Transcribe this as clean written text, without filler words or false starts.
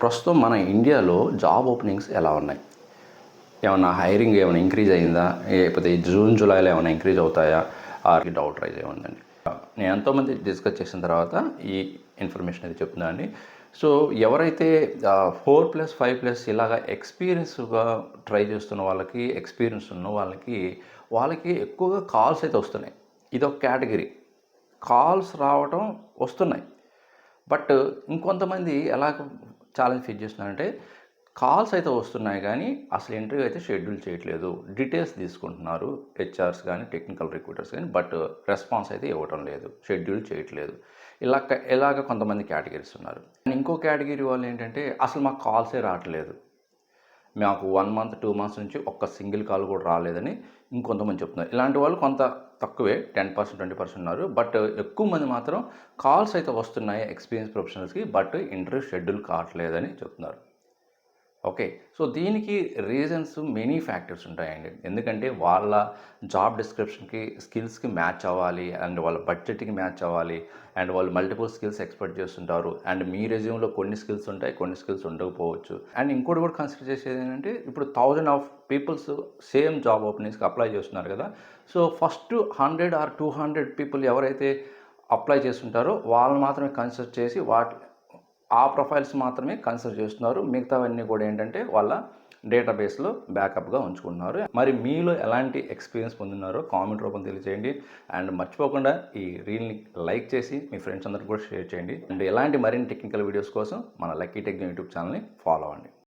ప్రస్తుతం మన ఇండియాలో జాబ్ ఓపెనింగ్స్ ఎలా ఉన్నాయి? ఏమన్నా హైరింగ్ ఏమైనా ఇంక్రీజ్ అయిందా? లేకపోతే జూన్, జూలైలో ఏమైనా ఇంక్రీజ్ అవుతాయా? ఆర్ డౌట్ రైజ్ అయి ఉందండి. నేను ఎంతోమంది డిస్కస్ చేసిన తర్వాత ఈ ఇన్ఫర్మేషన్ అయితే చెప్తున్నానండి. సో ఎవరైతే 4+5+ ఇలాగ ఎక్స్పీరియన్స్‌గా ట్రై చేస్తున్న వాళ్ళకి, ఎక్స్పీరియన్స్ ఉన్న వాళ్ళకి ఎక్కువగా కాల్స్ అయితే వస్తున్నాయి. ఇదొక కేటగిరీ. కాల్స్ రావటం వస్తున్నాయి. బట్ ఇంకొంతమంది ఎలాగ ఛాలెంజ్ ఫేస్ చేస్తున్నారంటే, కాల్స్ అయితే వస్తున్నాయి కానీ అసలు ఇంటర్వ్యూ అయితే షెడ్యూల్ చేయట్లేదు. డీటెయిల్స్ తీసుకుంటున్నారు హెచ్ఆర్స్ కానీ, టెక్నికల్ రిక్రూటర్స్ కానీ, బట్ రెస్పాన్స్ అయితే ఇవ్వటం లేదు, షెడ్యూల్ చేయట్లేదు. ఇలాగ కొంతమంది కేటగిరీస్ ఉన్నారు. ఇంకో కేటగిరీ వాళ్ళు ఏంటంటే, అసలు మాకు కాల్సే రావట్లేదు, మాకు 1 మంత్ 2 మంత్స్ నుంచి ఒక్క సింగిల్ కాల్ కూడా రాలేదని ఇంకొంతమంది చెప్తున్నారు. ఇలాంటి వాళ్ళు కొంత తక్కువే, 10% 20% ఉన్నారు. బట్ ఎక్కువ మంది మాత్రం కాల్స్ అయితే వస్తున్నాయి ఎక్స్పీరియన్స్ ప్రొఫెషనల్స్కి, బట్ ఇంటర్వ్యూ షెడ్యూల్ కావట్లేదని చెప్తున్నారు. ఓకే. సో దీనికి రీజన్స్ మెనీ ఫ్యాక్టర్స్ ఉంటాయండి. ఎందుకంటే వాళ్ళ జాబ్ డిస్క్రిప్షన్కి, స్కిల్స్కి మ్యాచ్ అవ్వాలి, అండ్ వాళ్ళ బడ్జెట్కి మ్యాచ్ అవ్వాలి, అండ్ వాళ్ళు మల్టిపుల్ స్కిల్స్ ఎక్స్పెక్ట్ చేస్తుంటారు. అండ్ మీ రెజ్యూమ్లో కొన్ని స్కిల్స్ ఉంటాయి, కొన్ని స్కిల్స్ ఉండకపోవచ్చు. అండ్ ఇంకోటి కూడా కన్సిడర్ చేసేది ఏంటంటే, ఇప్పుడు 1000 ఆఫ్ పీపుల్స్ సేమ్ జాబ్ ఓపెనింగ్స్కి అప్లై చేస్తున్నారు కదా. సో ఫస్ట్ 100 ఆర్ 200 పీపుల్ ఎవరైతే అప్లై చేస్తుంటారో వాళ్ళు మాత్రమే కన్సిడర్ చేసి ఆ ప్రొఫైల్స్ మాత్రమే కన్సిడర్ చేస్తున్నారు. మిగతావన్నీ కూడా ఏంటంటే వాళ్ళ డేటాబేస్లో బ్యాకప్గా ఉంచుకుంటున్నారు. మరి మీలో ఎలాంటి ఎక్స్పీరియన్స్ పొందున్నారో కామెంట్ రూపంలో తెలియజేయండి. అండ్ మర్చిపోకుండా ఈ రీల్ని లైక్ చేసి మీ ఫ్రెండ్స్ అందరికీ కూడా షేర్ చేయండి. అండ్ ఎలాంటి మరిన్ని టెక్నికల్ వీడియోస్ కోసం మన లక్కీ టెక్ యూట్యూబ్ ఛానల్ని ఫాలో అవ్వండి.